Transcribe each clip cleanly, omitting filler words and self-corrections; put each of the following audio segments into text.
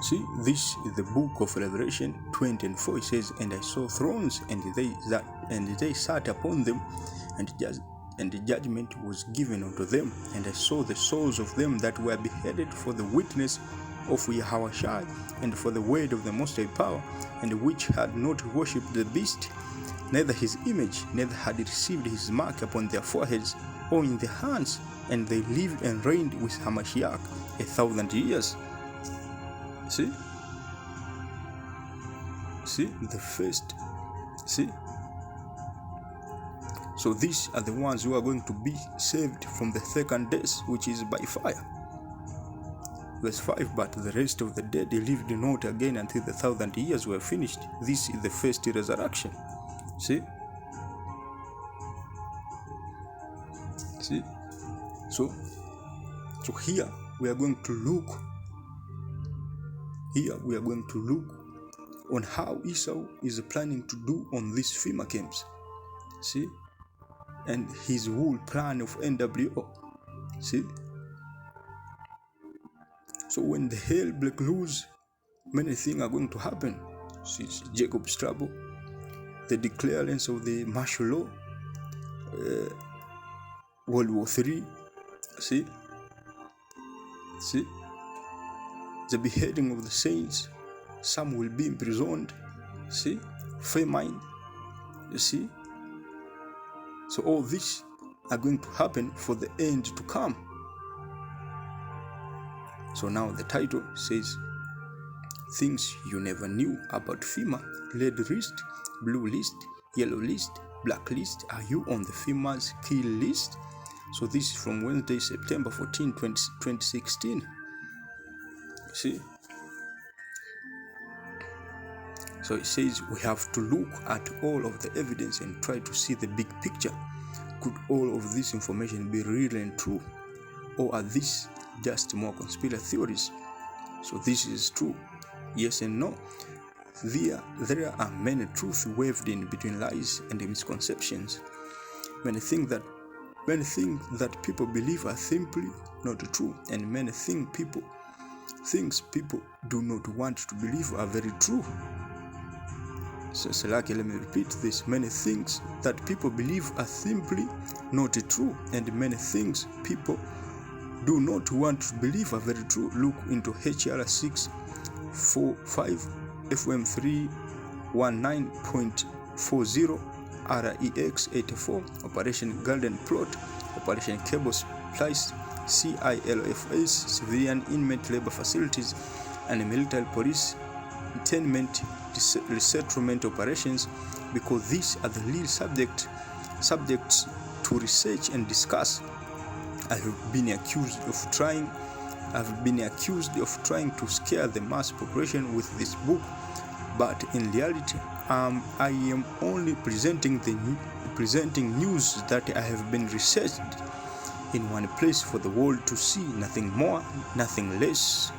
See, this is the book of Revelation 20:4. It says, "And I saw thrones, and they sat upon them, and the judgment was given unto them. And I saw the souls of them that were beheaded for the witness of Yahushua, and for the word of the Most High Power, and which had not worshipped the beast, neither his image, neither had received his mark upon their foreheads or in their hands. And they lived and reigned with Hamashiach 1,000 years." See the first. See, so these are the ones who are going to be saved from the second death, which is by fire. Verse 5, "But the rest of the dead lived not again until the 1,000 years were finished." This is the first resurrection. See, so here we are going to look. Here we are going to look on how Esau is planning to do on these Fema Camps. See, and his whole plan of N.W.O. See, so when the hell breaks loose, many things are going to happen. See, Jacob's trouble, the declarance of the martial law, World War III. See, the beheading of the saints. Some will be imprisoned. See, famine. You see, so all this are going to happen for the end to come. So now the title says, "Things you never knew about FEMA: red list, blue list, yellow list, black list. Are you on the FEMA's kill list?" So this is from Wednesday, September 14, 2016. See, so it says we have to look at all of the evidence and try to see the big picture. Could all of this information be real and true, or are these just more conspiracy theories? So this is true, yes and no. There are many truths weaved in between lies and misconceptions. Many things that people believe are simply not true, and many things people do not want to believe are very true. So let me repeat this. Many things that people believe are simply not true, and many things people do not want to believe are very true. Look into HR 645 FM 319.40 REX 84, Operation Golden Plot, Operation Cable Splice, CILFS, Civilian Inmate Labor Facilities, and Military Police Internment Resettlement Operations, because these are the real subjects to research and discuss. I have been accused of trying to scare the mass population with this book, but in reality, I am only presenting news that I have been researched in one place for the world to see, nothing more, nothing less.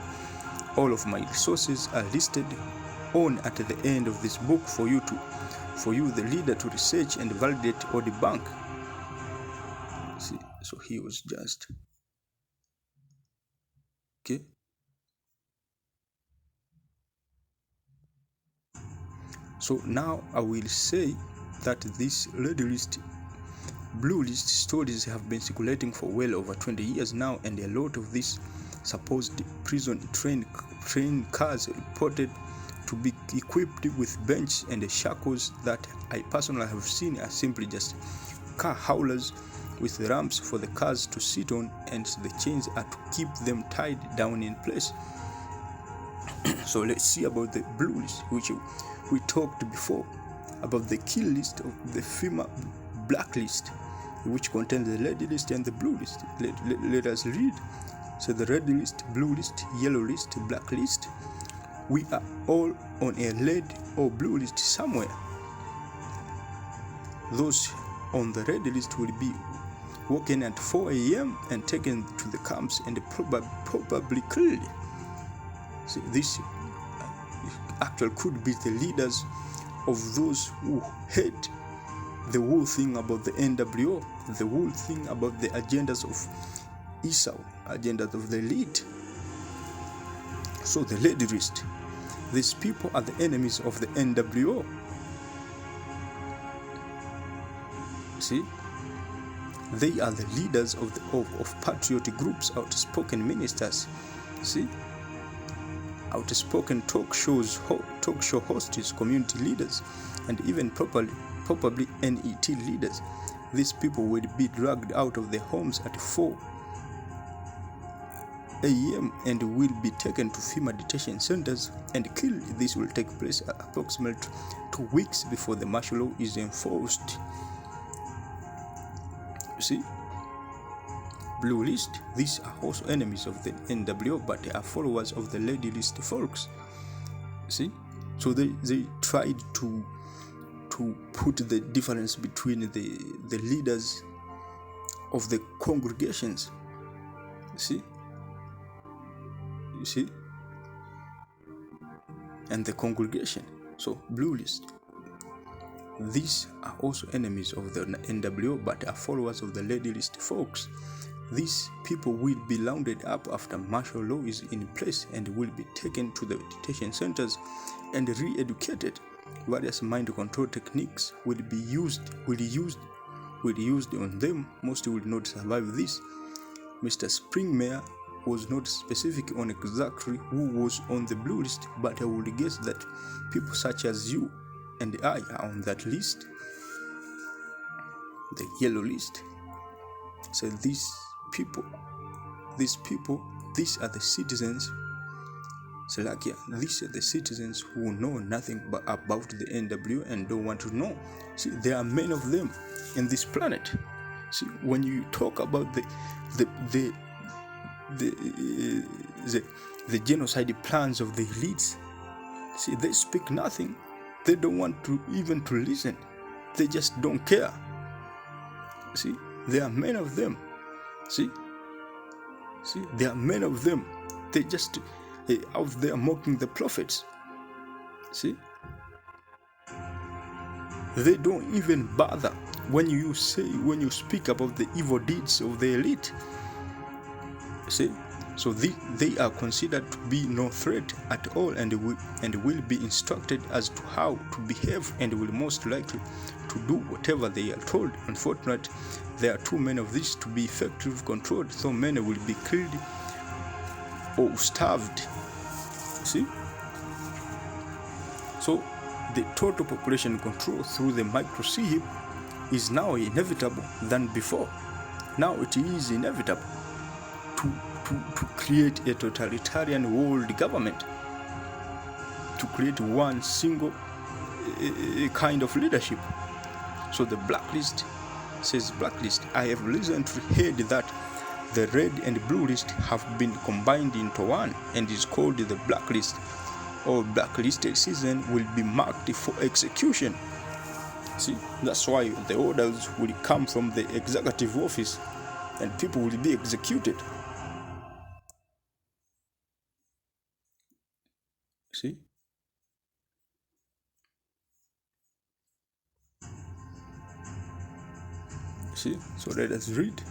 All of my resources are listed on at the end of this book for you, the leader, to research and validate or debunk. See, so he was just okay. So now I will say that this red list, blue list stories have been circulating for well over 20 years now, and a lot of these supposed prison train cars reported to be equipped with benches and shackles that I personally have seen are simply just car haulers with ramps for the cars to sit on, and the chains are to keep them tied down in place. So let's see about the blue list, which we talked before, about the kill list of the FEMA black list, which contains the red list and the blue list. Let us read. So the red list, blue list, yellow list, black list. We are all on a red or blue list somewhere. Those on the red list will be woken at 4 a.m. and taken to the camps and probably killed. So this actually could be the leaders of those who hate the whole thing about the N.W.O, the whole thing about the agendas of Esau, agendas of the elite. So the lady list, these people are the enemies of the N.W.O. See, they are the leaders of patriotic groups, outspoken ministers. See, outspoken talk show hosts, community leaders, and even probably NET leaders. These people will be dragged out of their homes at 4 a.m. and will be taken to Fema detention centers and killed. This will take place approximately 2 weeks before the martial law is enforced. You see, blue list, these are also enemies of the N.W.O, but they are followers of the lady list folks. See, so they tried to put the difference between the leaders of the congregations. You see, and the congregation. So blue list, these are also enemies of the N.W.O, but are followers of the lady list folks. These people will be rounded up after martial law is in place and will be taken to the detention centers and re-educated. Various mind control techniques will be used on them. Most will not survive this. Mr. Springmare was not specific on exactly who was on the blue list, but I would guess that people such as you and I are on that list, the yellow list. So these are the citizens, Salakia, these are the citizens who know nothing about the N.W.O and don't want to know. See, there are many of them in this planet. See, when you talk about the genocide plans of the elites, see, they speak nothing. They don't want to even to listen. They just don't care. See, there are many of them. See, there are many of them. They just out there mocking the prophets. See, they don't even bother when you speak about the evil deeds of the elite. See, so they are considered to be no threat at all, and will be instructed as to how to behave, and will most likely to do whatever they are told. Unfortunately, there are too many of these to be effectively controlled, so many will be killed or starved. See, so the total population control through the microchip is now inevitable than before. Now it is inevitable to create a totalitarian world government, to create one single kind of leadership. So the blacklist says, blacklist, I have recently heard that the red and blue list have been combined into one and is called the blacklist. All blacklisted citizens will be marked for execution. See, that's why the orders will come from the executive office and people will be executed. See? See? So let us read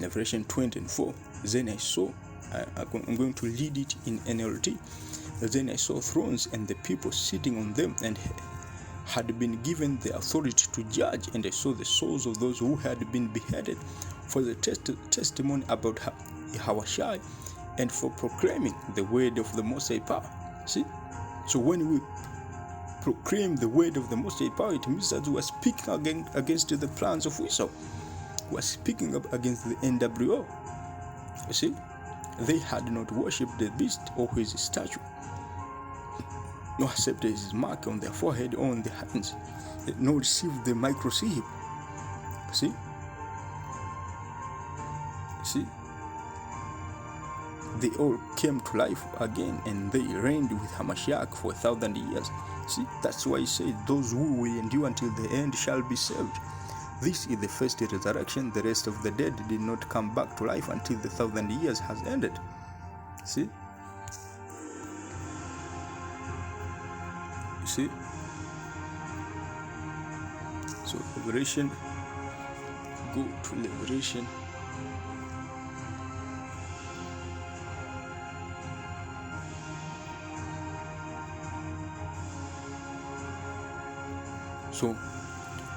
Revelation 20:4. Then I saw, I'm going to read it in NLT. Then I saw thrones and the people sitting on them, and had been given the authority to judge. And I saw the souls of those who had been beheaded for the testimony about Yahushua and for proclaiming the word of the Most High Power. See? So when we proclaim the word of the Most High Power, it means that we are speaking against the plans of Esau. We are speaking up against the N.W.O. You see? They had not worshipped the beast or his statue, nor accepted his mark on their forehead or on their hands, nor received the microchip. See? See? They all came to life again, and they reigned with Hamashiach for 1,000 years. See? That's why he said, those who will endure until the end shall be saved. This is the first resurrection. The rest of the dead did not come back to life until the 1,000 years has ended. See? You see? So liberation, go to liberation. So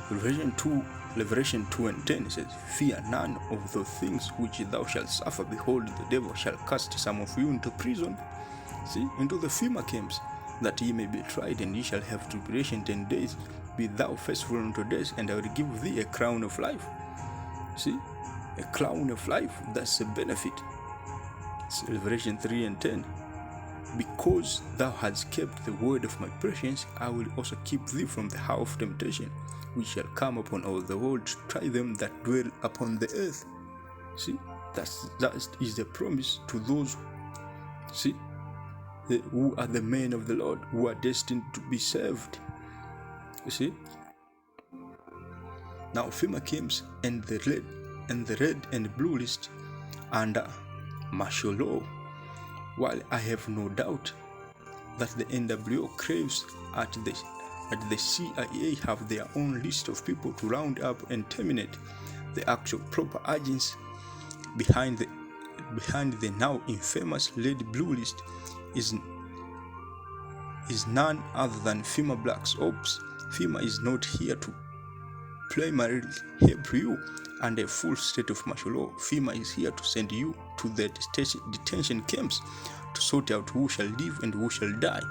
Revelation 2 and 10 says, "Fear none of those things which thou shalt suffer. Behold, the devil shall cast some of you into prison," see, into the Fema Camps, "that ye may be tried, and ye shall have tribulation 10 days. Be thou faithful unto death, and I will give thee a crown of life." See, a crown of life, that's a benefit. It's Revelation 3 and 10. "Because thou hast kept the word of my patience, I will also keep thee from the hour of temptation, which shall come upon all the world to try them that dwell upon the earth." See, that is the promise to those, see, who are the men of the Lord, who are destined to be saved. You see? Now Fema Camps and the red and blue list under martial law. While I have no doubt that the N.W.O craves at the CIA have their own list of people to round up and terminate, the actual proper agents behind the now infamous red blue list is none other than Fema Black Ops. Fema is not here to primarily help you under a full state of martial law. Fema is here to send you to the detention camps to sort out who shall live and who shall die.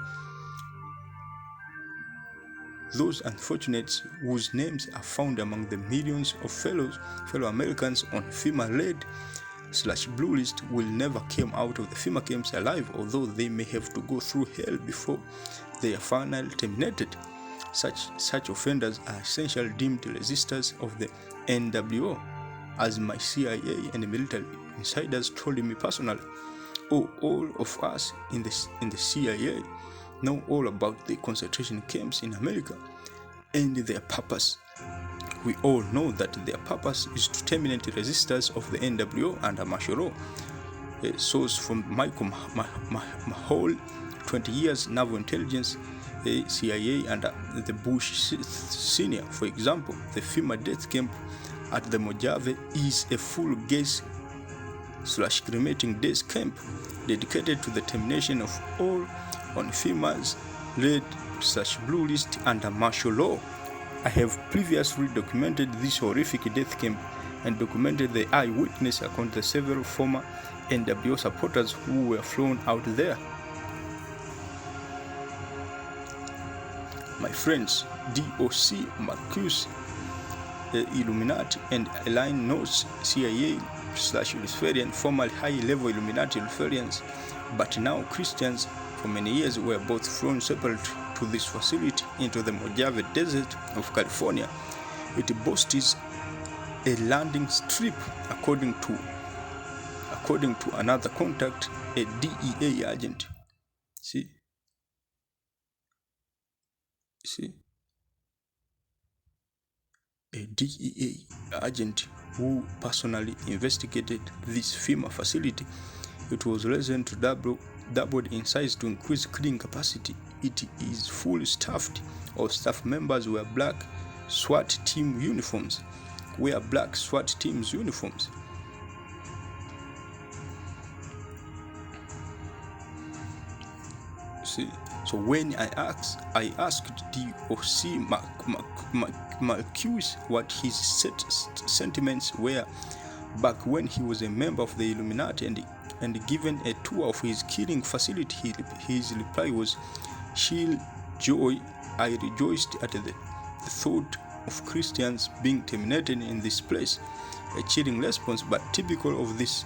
Those unfortunates whose names are found among the millions of fellow Americans on Fema red/blue list will never come out of the Fema camps alive, although they may have to go through hell before they are finally terminated. Such offenders are essentially deemed resistors of the N.W.O, as my CIA and military insiders told me personally. All of us in the CIA know all about the concentration camps in America and their purpose. We all know that their purpose is to terminate resistors of the N.W.O under martial law. A source from Michael Mahal, 20 years naval intelligence, CIA under the Bush Senior. For example, the Fema death camp at the Mojave is a full gas/cremating death camp dedicated to the termination of all on Fema's red/blue list under martial law. I have previously documented this horrific death camp and documented the eyewitness account of several former N.W.O supporters who were flown out there. My friends, DOC, Marcus, Illuminati, and Align Notes, CIA/Luciferian, former high-level Illuminati Luciferians, but now Christians, for many years were both flown separately to this facility into the Mojave Desert of California. It boasts a landing strip, according to another contact, a DEA agent. See, a DEA agent who personally investigated this Fema facility. It was recently doubled in size to increase cleaning capacity. It is fully staffed. All staff members wear black SWAT team uniforms. See, so when I asked DOC Marcus what his sentiments were back when he was a member of the Illuminati and given a tour of his killing facility, his reply was, "Sheer joy. I rejoiced at the thought of Christians being terminated in this place." A chilling response, but typical of this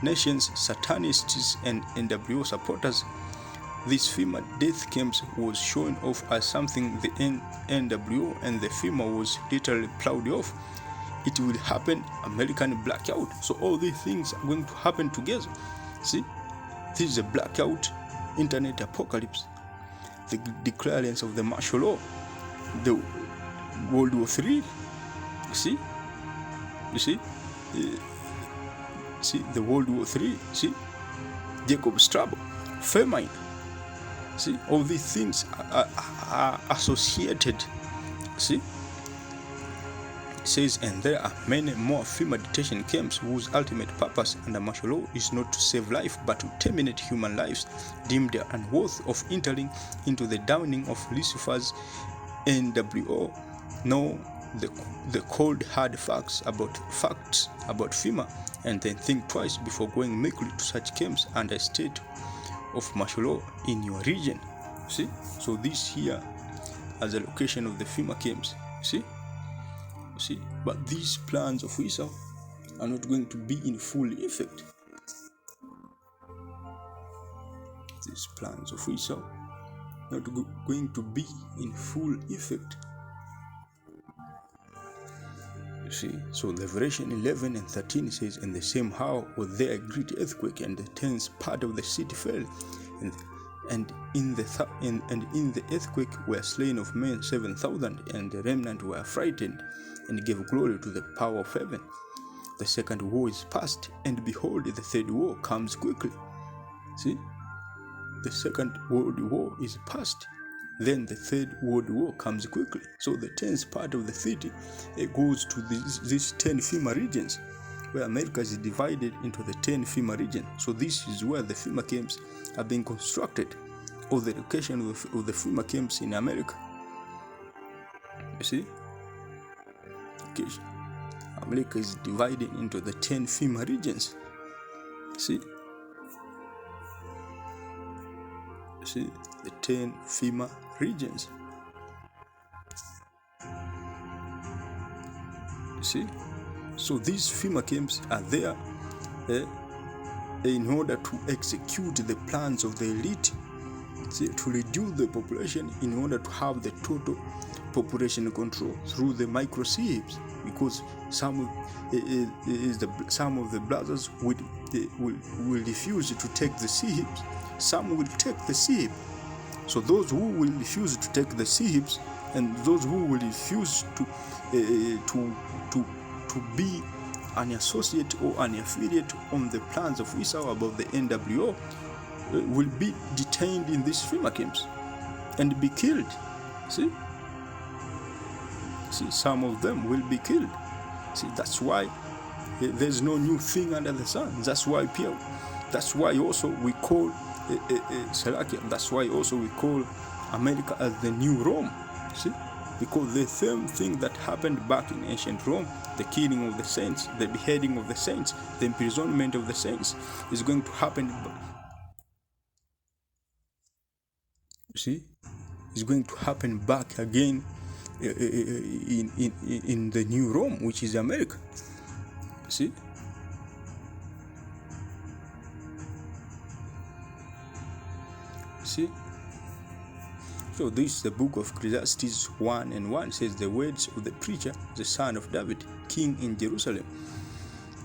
nation's Satanists and N.W.O supporters. This Fema death camps was shown off as something the N.W.O and the Fema was literally proud of. It will happen, American blackout. So all these things are going to happen together. See, this is a blackout, internet apocalypse, the declarance of the martial law, the World War III. See, the World War III. See, Jacob's trouble, famine. See, all these things are associated. See, it says, and there are many more Fema detention camps whose ultimate purpose under martial law is not to save life but to terminate human lives deemed unworthy of entering into the downing of Lucifer's N.W.O know the cold hard facts about FEMA, and then think twice before going meekly to such camps under a state of martial law in your region. See, so this here as a location of the FEMA camps. See, but these plans of ISAF are not going to be in full effect. These plans of ISAF not going to be in full effect. You see, so Revelation 11 and 13 says, "In the same hour was there a great earthquake, and the 10th part of the city fell, and in the earthquake were slain of men 7,000, and the remnant were frightened, and gave glory to the power of heaven. The second war is past, and behold, the third war comes quickly." See, the Second World War is past, then the Third World War comes quickly. So the 10th part of the city, it goes to these 10 FEMA regions, where America is divided into the 10 FEMA regions. So this is where the FEMA camps are being constructed, or the location of the FEMA camps in America. You see? Okay. America is divided into the 10 FEMA regions. See, the 10 FEMA regions. See, so these FEMA camps are there in order to execute the plans of the elite, to reduce the population in order to have the total population control through the micro CHIPs, because some of the brothers will refuse to take the CHIPs. Some will take the CHIP. So those who will refuse to take the CHIPs, and those who will refuse to be an associate or an affiliate on the plans of ISAF about the N.W.O, will be detained in these FEMA camps and be killed. See, some of them will be killed. See, that's why there's no new thing under the sun. That's why also we call that's why also we call America as the new Rome. See, because the same thing that happened back in ancient Rome, the killing of the saints, the beheading of the saints, the imprisonment of the saints, is going to happen. See, is going to happen back again in the new Rome, which is America. See. So this is the book of Ecclesiastes 1:1 says, "The words of the preacher, the son of David, king in Jerusalem."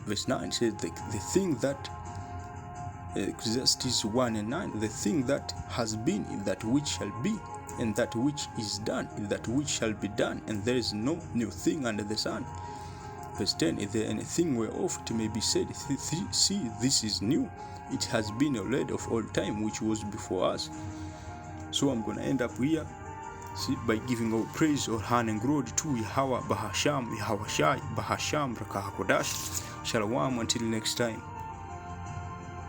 Verse 9 says, the thing that, Ecclesiastes 1:9, "The thing that has been is that which shall be, and that which is done is that which shall be done, and there is no new thing under the sun." Verse 10, "Is there anything whereof it may be said, see, this is new? It has been already of all time, which was before us." So I'm going to end up here, by giving all praise, or honor and glory to Yahweh Bahasham, Yahweh Shai, Bahasham, Rakahakodash. Shalom until next time.